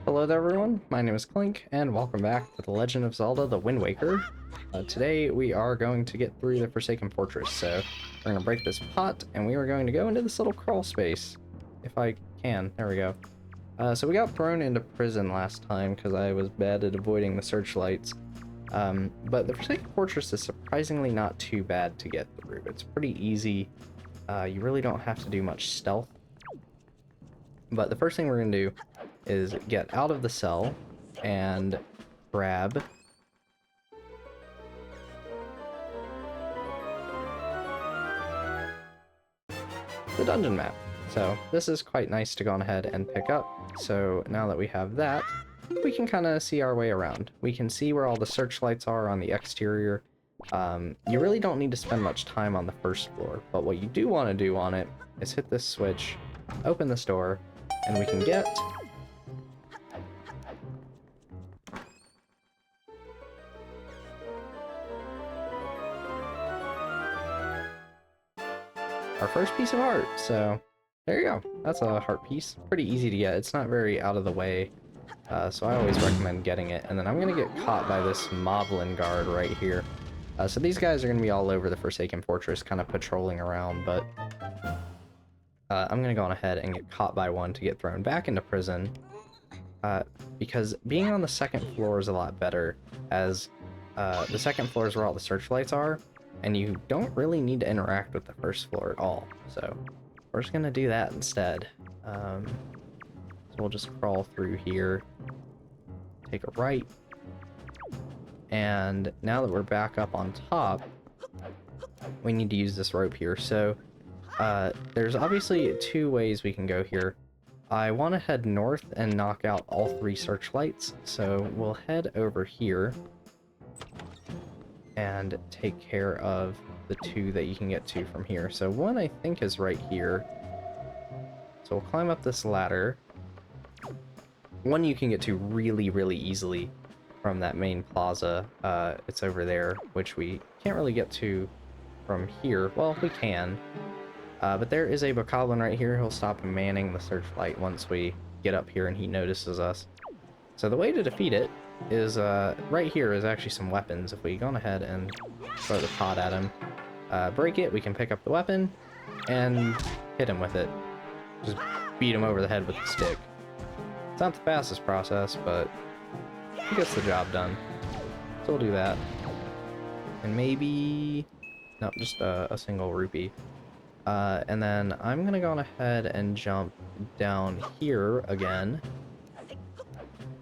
Hello there everyone, my name is Clink, and welcome back to The Legend of Zelda, The Wind Waker. Today we are going to get through the Forsaken Fortress, so we're going to break this pot, and we are going to go into this little crawl space. If I can, there we go. So we got thrown into prison last time because I was bad at avoiding the searchlights. But the Forsaken Fortress is surprisingly not too bad to get through. It's pretty easy. You really don't have to do much stealth. But the first thing we're going to do is get out of the cell and grab the dungeon map. So this is quite nice to go on ahead and pick up. So now that we have that, we can kind of see our way around. We can see where all the searchlights are on the exterior. You really don't need to spend much time on the first floor, but what you do want to do on it is hit this switch, open this door, and we can get our first piece of art. So there you go. That's a heart piece. Pretty easy to get. It's not very out of the way. So I always recommend getting it. And then I'm going to get caught by this Moblin guard right here. So these guys are going to be all over the Forsaken Fortress, kind of patrolling around, but I'm going to go on ahead and get caught by one to get thrown back into prison. Because being on the second floor is a lot better, as the second floor is where all the searchlights are, and you don't really need to interact with the first floor at all. So we're just going to do that instead. So we'll just crawl through here, take a right, and now that we're back up on top, we need to use this rope here. So there's obviously two ways we can go here. I want to head north and knock out all three searchlights, so we'll head over here and take care of the two that you can get to from here. So one I think is right here. So we'll climb up this ladder. One you can get to really easily from that main plaza. It's over there, which we can't really get to from here. Well, we can. But there is a bokoblin right here. He'll stop manning the searchlight once we get up here and he notices us. So the way to defeat it is, right here is actually some weapons. If we go on ahead and throw the pot at him, break it, we can pick up the weapon and hit him with it. Just beat him over the head with the stick. It's not the fastest process, but it gets the job done. So we'll do that. And maybe... no, just a single rupee. And then I'm gonna go on ahead and jump down here again.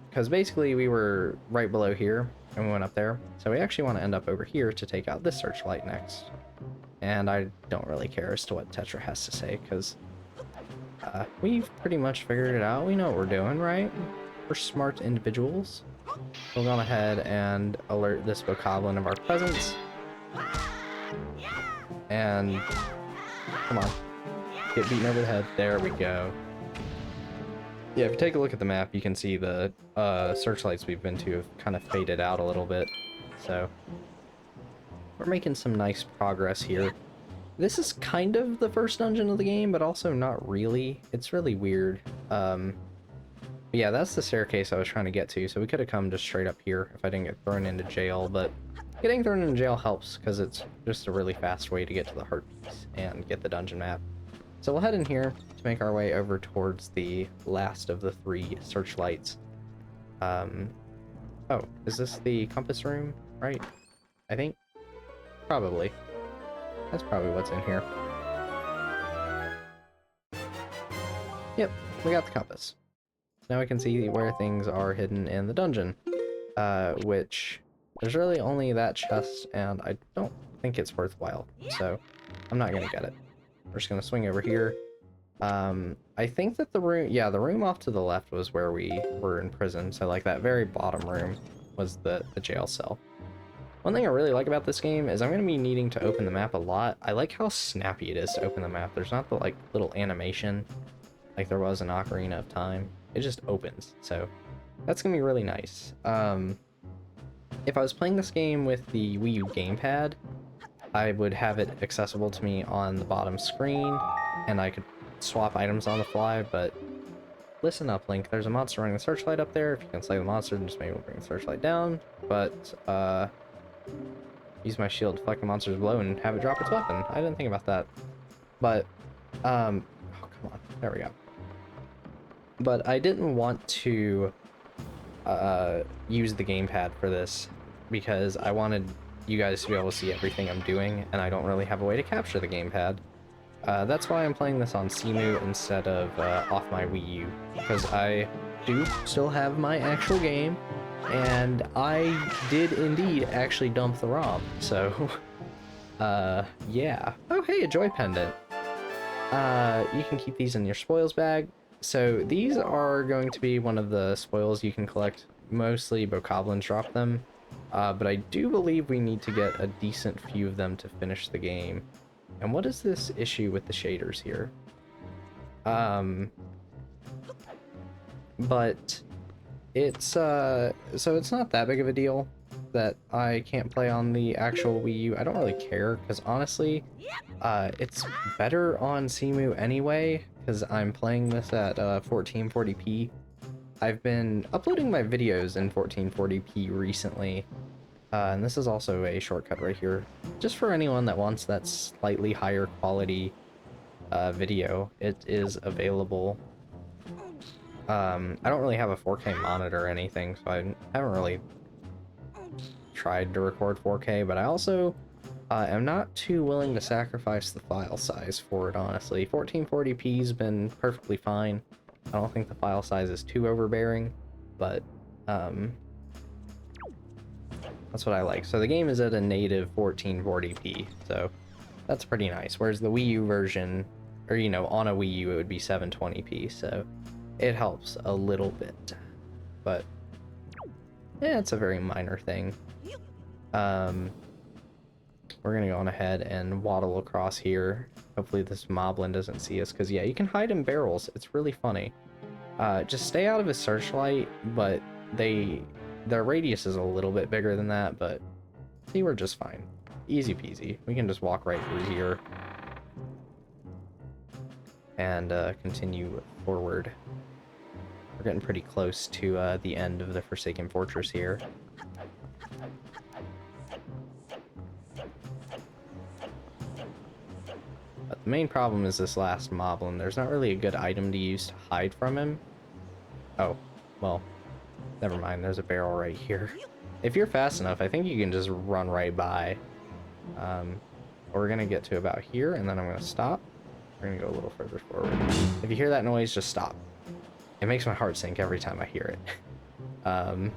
Because basically we were right below here, and we went up there. So we actually want to end up over here to take out this searchlight next. And I don't really care as to what Tetra has to say, because we've pretty much figured it out. We know what we're doing, right? We're smart individuals. We'll go on ahead and alert this bokoblin of our presence. And come on, get beaten over the head. There we go. Yeah, if you take a look at the map, you can see the searchlights we've been to have kind of faded out a little bit. So we're making some nice progress here. This is kind of the first dungeon of the game, but also not really. It's really weird. Yeah, that's the staircase I was trying to get to, so we could have come just straight up here if I didn't get thrown into jail, but getting thrown into jail helps because it's just a really fast way to get to the heart piece and get the dungeon map. So we'll head in here to make our way over towards the last of the three searchlights. Oh, is this the compass room, right? I think? Probably. That's probably what's in here. Yep, we got the compass. Now we can see where things are hidden in the dungeon, which there's really only that chest, and I don't think it's worthwhile, so I'm not gonna get it. We're just gonna swing over here. I think that the room, yeah, the room off to the left was where we were in prison, so like that very bottom room was the jail cell. One thing I really like about this game is I'm going to be needing to open the map a lot. I like how snappy it is to open the map. There's not the like little animation like there was in Ocarina of Time. It just opens, so that's going to be really nice. If I was playing this game with the Wii U gamepad, I would have it accessible to me on the bottom screen, and I could swap items on the fly, but listen up, Link. There's a monster running the searchlight up there. If you can slay the monster, then just maybe we'll bring the searchlight down. But, use my shield to deflect the monster's blow and have it drop its weapon. I didn't think about that. But, oh, come on. There we go. But I didn't want to, use the gamepad for this because I wanted you guys to be able to see everything I'm doing, and I don't really have a way to capture the gamepad. That's why I'm playing this on Cemu instead of off my Wii U, because I do still have my actual game, and I did indeed actually dump the ROM, so, yeah. Oh, hey, a joy pendant. You can keep these in your spoils bag. So these are going to be one of the spoils you can collect. Mostly bokoblins drop them, but I do believe we need to get a decent few of them to finish the game. And what is this issue with the shaders here? But it's so it's not that big of a deal that I can't play on the actual Wii U. I don't really care, because honestly, it's better on Cemu anyway, because I'm playing this at 1440p. I've been uploading my videos in 1440p recently, and this is also a shortcut right here, just for anyone that wants that slightly higher quality video. It is available. I don't really have a 4K monitor or anything, so I haven't really tried to record 4K, but I also am not too willing to sacrifice the file size for it, honestly. 1440p's been perfectly fine. I don't think the file size is too overbearing, but that's what I like. So the game is at a native 1440p, so that's pretty nice. Whereas the Wii U version, or you know, on a Wii U it would be 720p, so it helps a little bit. But yeah, it's a very minor thing. We're gonna go on ahead and waddle across here. Hopefully this moblin doesn't see us, because yeah, you can hide in barrels. It's really funny. Just stay out of his searchlight, but their radius is a little bit bigger than that, but see, we're just fine. Easy peasy. We can just walk right through here and continue forward. We're getting pretty close to the end of the Forsaken Fortress here. But the main problem is this last moblin. There's not really a good item to use to hide from him. Oh, well, never mind. There's a barrel right here. If you're fast enough, I think you can just run right by. We're going to get to about here, and then I'm going to stop. We're going to go a little further forward. If you hear that noise, just stop. It makes my heart sink every time I hear it. But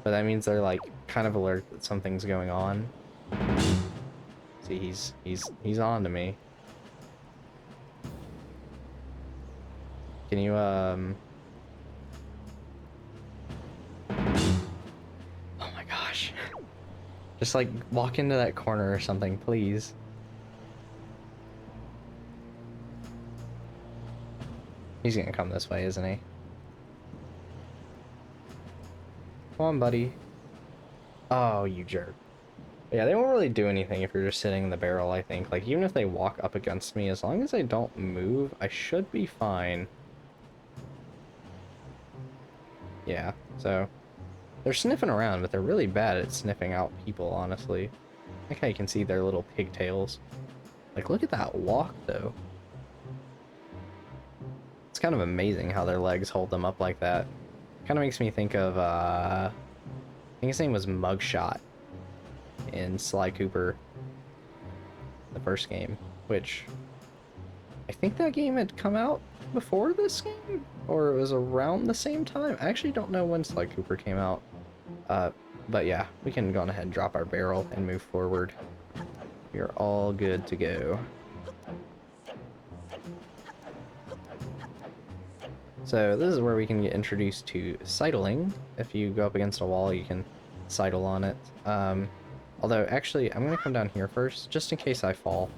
that means they're, like, kind of alert that something's going on. See, he's on to me. Can you, oh my gosh. Just, like, walk into that corner or something, please. He's gonna come this way, isn't he? Come on, buddy. Oh, you jerk. Yeah, they won't really do anything if you're just sitting in the barrel, I think. Like, even if they walk up against me, as long as I don't move, I should be fine. Yeah, so they're sniffing around, but they're really bad at sniffing out people, honestly. I think I can see their little pigtails. Like, look at that walk, though. It's kind of amazing how their legs hold them up like that. Kind of makes me think of, I think his name was Mugshot in Sly Cooper, the first game, which I think that game had come out before this game, or it was around the same time. I actually don't know when Sly Cooper came out, but yeah, we can go on ahead and drop our barrel and move forward. We are all good to go. So this is where we can get introduced to sidling. If you go up against a wall, you can sidle on it. Although, actually, I'm going to come down here first, just in case I fall,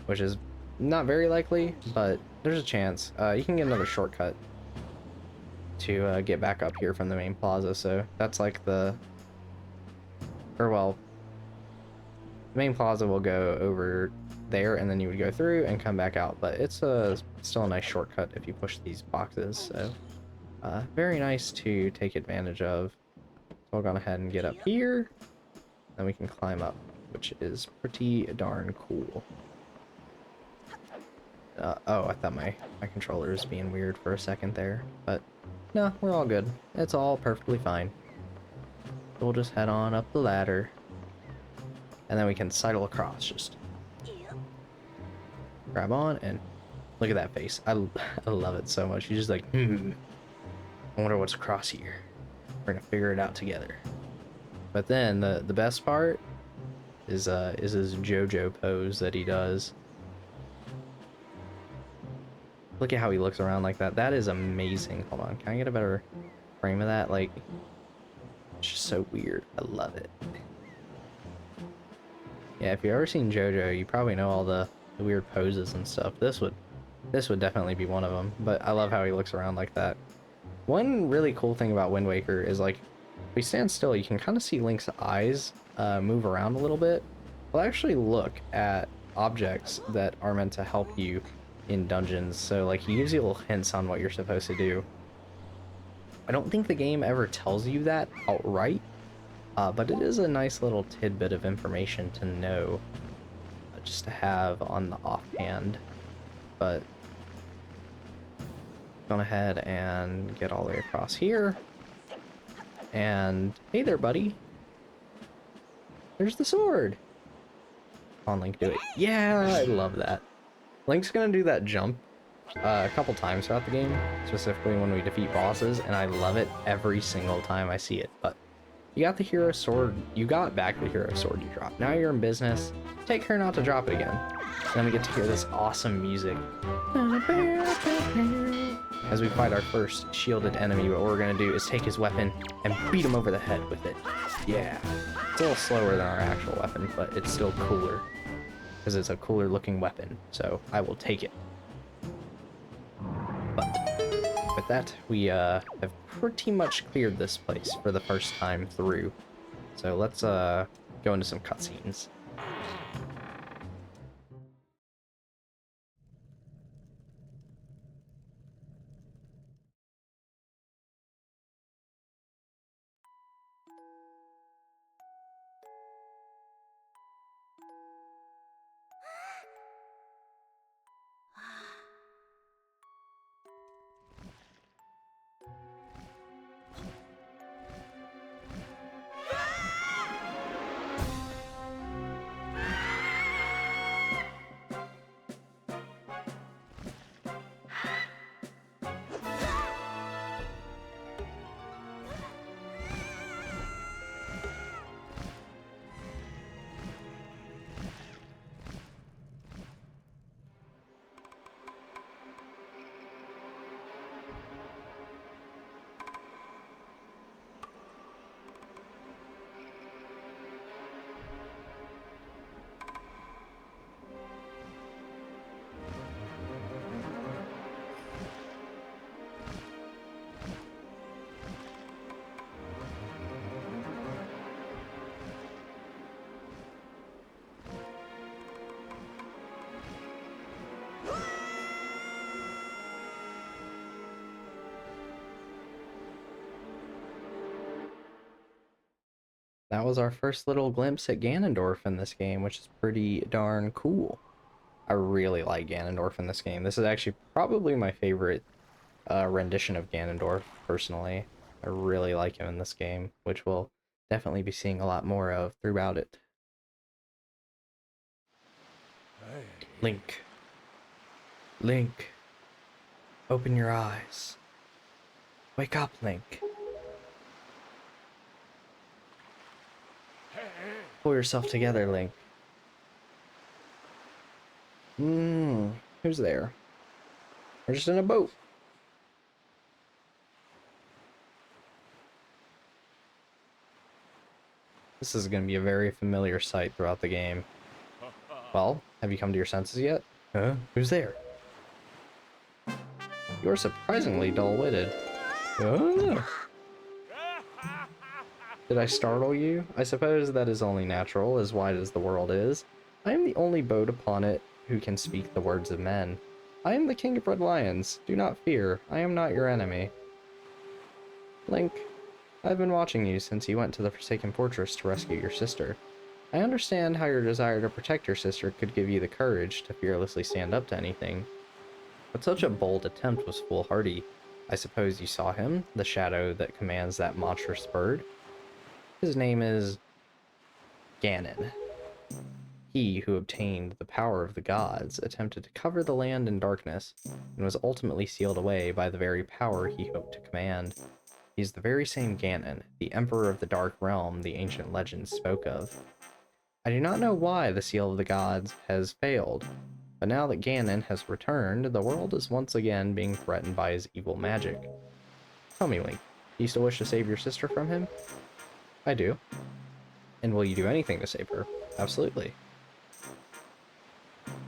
which is not very likely, but there's a chance. You can get another shortcut to get back up here from the main plaza, so that's like the... Or, well, the main plaza will go over there, and then you would go through and come back out, but it's still a nice shortcut if you push these boxes, so Very nice to take advantage of. So we'll go ahead and get up here, then we can climb up, which is pretty darn cool. Oh, I thought my controller was being weird for a second there, but no, we're all good. It's all perfectly fine. We'll just head on up the ladder, and then we can sidle across. Just grab on, and look at that face. I love it so much. You're just like, I wonder what's across here. We're gonna figure it out together. But then the best part is his JoJo pose that he does. Look at how he looks around like that. That is amazing. Hold on, can I get a better frame of that? Like, it's just so weird. I love it. Yeah, if you've ever seen JoJo, you probably know all the weird poses and stuff. This would definitely be one of them. But I love how he looks around like that. One really cool thing about Wind Waker is, like, if we stand still, you can kind of see Link's eyes move around a little bit. We'll actually look at objects that are meant to help you in dungeons, so like he gives you little hints on what you're supposed to do. I don't think the game ever tells you that outright, but it is a nice little tidbit of information to know, just to have on the offhand. But go ahead and get all the way across here, and hey there, buddy. There's the sword. Come on, Link, do it. Yeah, I love that. Link's gonna do that jump a couple times throughout the game, specifically when we defeat bosses, and I love it every single time I see it. But you got the hero sword, you got back the hero sword you dropped. Now you're in business. Take care not to drop it again. And then we get to hear this awesome music as we fight our first shielded enemy. What we're gonna do is take his weapon and beat him over the head with it. Yeah, it's a little slower than our actual weapon, but it's still cooler, because it's a cooler looking weapon, so I will take it. But with that, we have pretty much cleared this place for the first time through. So let's go into some cutscenes. That was our first little glimpse at Ganondorf in this game, which is pretty darn cool. I really like Ganondorf in this game. This is actually probably my favorite rendition of Ganondorf, personally. I really like him in this game, which we'll definitely be seeing a lot more of throughout it. Link. Link. Open your eyes. Wake up, Link. Pull yourself together, Link. Who's there? We're just in a boat. This is going to be a very familiar sight throughout the game. Well, have you come to your senses yet? Huh? Who's there? You're surprisingly dull-witted. Oh. Did I startle you? I suppose that is only natural, as wide as the world is. I am the only boat upon it who can speak the words of men. I am the king of red lions. Do not fear. I am not your enemy. Link, I've been watching you since you went to the Forsaken Fortress to rescue your sister. I understand how your desire to protect your sister could give you the courage to fearlessly stand up to anything, but such a bold attempt was foolhardy. I suppose you saw him, the shadow that commands that monstrous bird? His name is Ganon. He who obtained the power of the gods attempted to cover the land in darkness, and was ultimately sealed away by the very power he hoped to command. He is the very same Ganon, the Emperor of the Dark Realm the ancient legends spoke of. I do not know why the seal of the gods has failed, but now that Ganon has returned, the world is once again being threatened by his evil magic. Tell me, Link, do you still wish to save your sister from him? I do. And will you do anything to save her? Absolutely.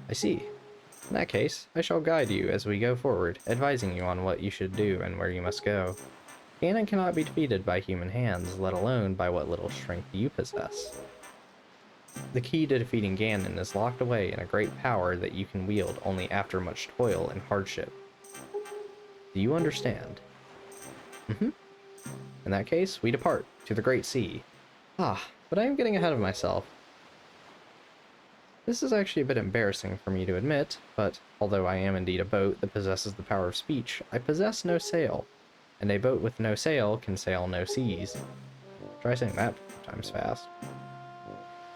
I see. In that case, I shall guide you as we go forward, advising you on what you should do and where you must go. Ganon cannot be defeated by human hands, let alone by what little strength you possess. The key to defeating Ganon is locked away in a great power that you can wield only after much toil and hardship. Do you understand? In that case, we depart to the Great Sea. But I am getting ahead of myself. This is actually a bit embarrassing for me to admit, but although I am indeed a boat that possesses the power of speech, I possess no sail, and a boat with no sail can sail no seas. Try saying that 4 times fast.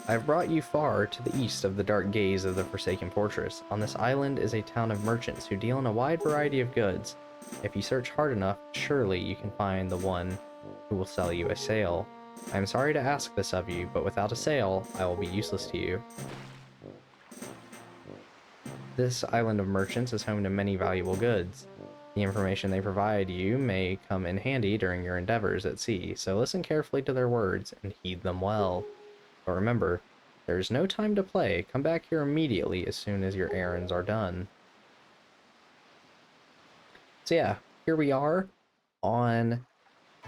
I have brought you far to the east of the dark gaze of the Forsaken Fortress. On this island is a town of merchants who deal in a wide variety of goods. If you search hard enough, surely you can find the one who will sell you a sail. I am sorry to ask this of you, but without a sail, I will be useless to you. This island of merchants is home to many valuable goods. The information they provide you may come in handy during your endeavors at sea, so listen carefully to their words and heed them well. But remember, there is no time to play. Come back here immediately as soon as your errands are done. So yeah, here we are on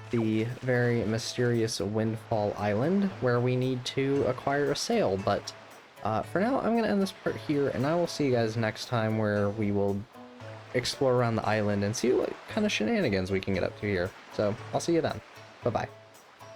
the very mysterious Windfall Island, where we need to acquire a sail, but for now, I'm going to end this part here, and I will see you guys next time, where we will explore around the island and see what kind of shenanigans we can get up to here. So, I'll see you then. Bye-bye.